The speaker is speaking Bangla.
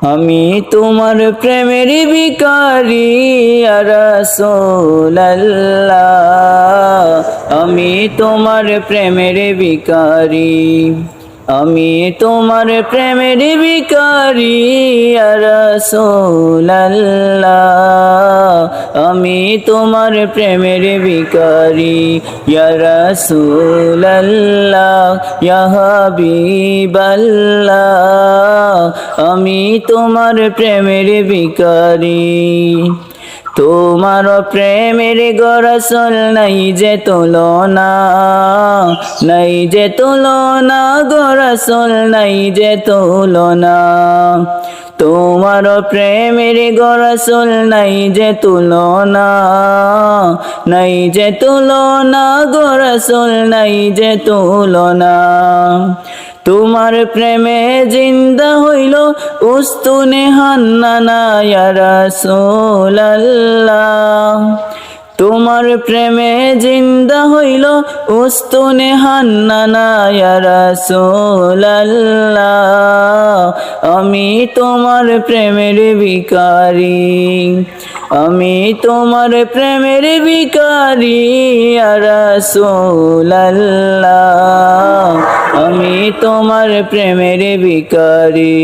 আমি তোমার প্রেমের ভিখারি ইয়া রাসূলুল্লাহ, আমি তোমার প্রেমের ভিখারি, আমি তোমার প্রেমের ভিখারি ইয়া রাসূলুল্লাহ, আমি তোমার প্রেমের ভিখারি ইয়া রাসূলুল্লাহ, ইয়া হাবিবাল্লাহ, আমি তোমার প্রেমের ভিখারি। তোমার প্রেমের গো রাসূল নাই যে তুলনা, নাই যে তুলনা গো রাসূল নাই যে তুলনা, তোমার প্রেমের গো রাসূল নাই যে তুলনা, নাই যে তুলনা গো রাসূল নাই যে তুলনা। তোমার প্রেমে জিন্দা হইল উস্তুনে হান্নানা ইয়া রাসূলুল্লাহ, তোমার প্রেমে জিন্দা হইল উস্তুনে হান্নানা ইয়া রাসূলুল্লাহ, আমি তোমার প্রেমের ভিখারি, আমি তোমার প্রেমের ভিখারি ইয়া রাসূলুল্লাহ, আমি তোমার প্রেমের ভিখারি।